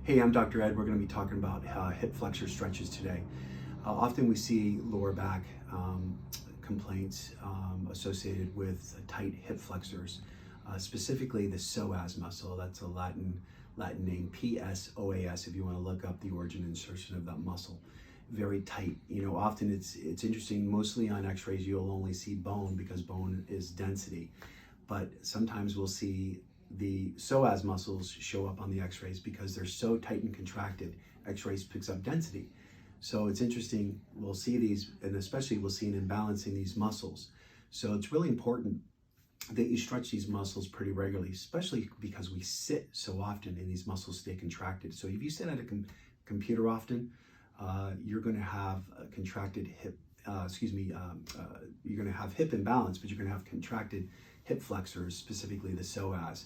Hey, I'm Dr. Ed. We're going to be talking about hip flexor stretches today. Often we see lower back complaints associated with tight hip flexors, specifically the psoas muscle. That's a Latin name, PSOAS, if you want to look up the origin and insertion of that muscle. Very tight. Often it's interesting, mostly on x-rays you'll only see bone because bone is density. But sometimes we'll see the psoas muscles show up on the x-rays because they're so tight and contracted. X-rays picks up density. So it's interesting, we'll see these, and especially we'll see an imbalance in these muscles. So it's really important that you stretch these muscles pretty regularly, especially because we sit so often and these muscles stay contracted. So if you sit at a computer often, you're going to have a contracted hip, you're going to have hip imbalance, but you're going to have contracted hip flexors, specifically the psoas.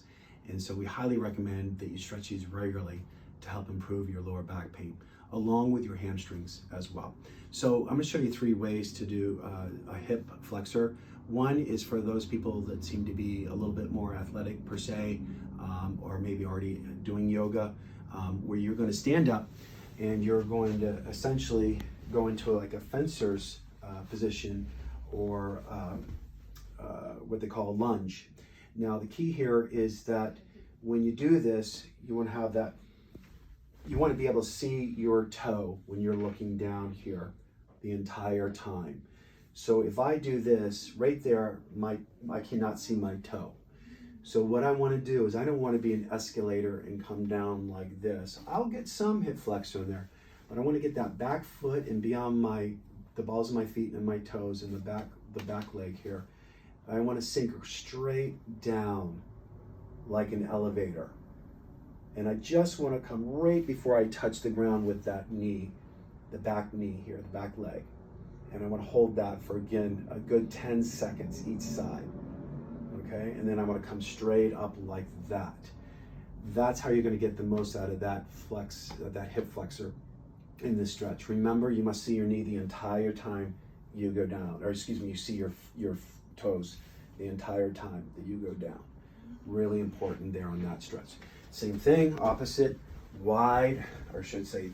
And so we highly recommend that you stretch these regularly to help improve your lower back pain, along with your hamstrings as well. So I'm going to show you 3 ways to do a hip flexor. One is for those people that seem to be a little bit more athletic per se, or maybe already doing yoga, where you're going to stand up and you're going to essentially go into like a fencer's position, or what they call a lunge. Now the key here is that when you do this, you want to have that, you want to be able to see your toe when you're looking down here the entire time. So if I do this right there, I cannot see my toe. So what I want to do is, I don't want to be an escalator and come down like this. I'll get some hip flexor in there, but I want to get that back foot and beyond the balls of my feet and my toes and the back leg here. I want to sink straight down like an elevator. And I just want to come right before I touch the ground with that knee, the back knee here, the back leg. And I want to hold that for, again, a good 10 seconds each side. Okay, and then I want to come straight up like that. That's how you're going to get the most out of that hip flexor in this stretch. Remember, you must see your knee the entire time you go down, or you see your toes the entire time that you go down. Really important there on that stretch. Same thing, opposite, wide, or I should say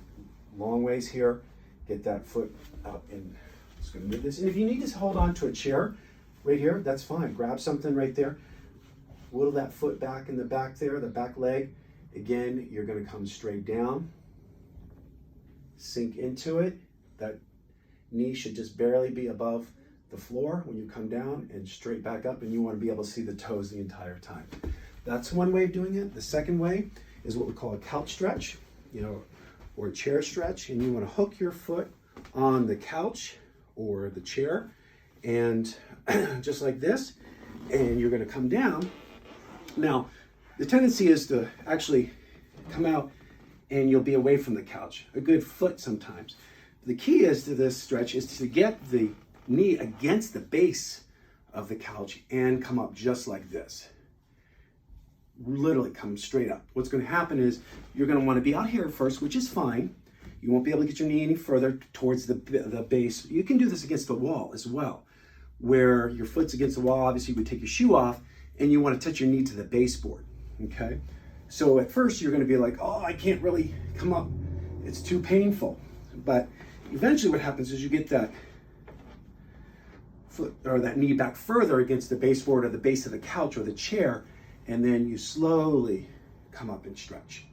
long ways here. Get that foot up, and just gonna move this. And if you need to hold on to a chair right here, that's fine. Grab something right there. Whittle that foot back in the back there, the back leg. Again, you're gonna come straight down, sink into it. That knee should just barely be above the floor when you come down, and straight back up, and you want to be able to see the toes the entire time. That's one way of doing it. The second way is what we call a couch stretch, or a chair stretch, and you want to hook your foot on the couch or the chair, and just like this, and you're going to come down. Now, the tendency is to actually come out and you'll be away from the couch, a good foot sometimes. The key is to this stretch is to get the knee against the base of the couch and come up just like this. Literally come straight up. What's going to happen is you're going to want to be out here first, which is fine. You won't be able to get your knee any further towards the base. You can do this against the wall as well, where your foot's against the wall. Obviously, you would take your shoe off and you want to touch your knee to the baseboard. Okay? So at first you're going to be like, oh, I can't really come up. It's too painful. But eventually what happens is you get that foot or that knee back further against the baseboard or the base of the couch or the chair, and then you slowly come up and stretch.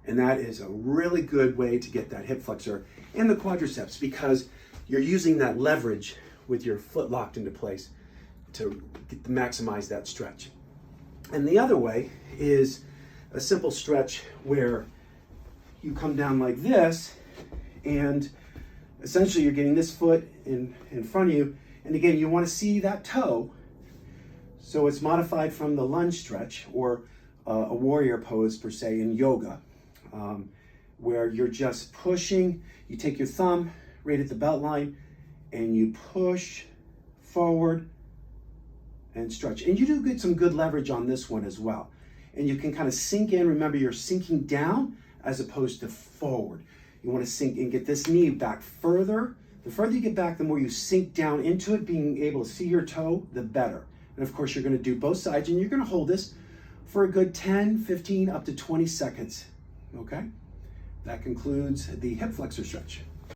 And that is a really good way to get that hip flexor and the quadriceps, because you're using that leverage with your foot locked into place to maximize that stretch. And the other way is a simple stretch where you come down like this, and essentially you're getting this foot in front of you. And again, you want to see that toe. So it's modified from the lunge stretch, or a warrior pose per se in yoga, where you're just pushing. You take your thumb right at the belt line and you push forward and stretch. And you do get some good leverage on this one as well. And you can kind of sink in. Remember, you're sinking down as opposed to forward. You want to sink and get this knee back further. The further you get back, the more you sink down into it. Being able to see your toe, the better. And of course, you're going to do both sides, and you're going to hold this for a good 10, 15, up to 20 seconds. Okay? That concludes the hip flexor stretch.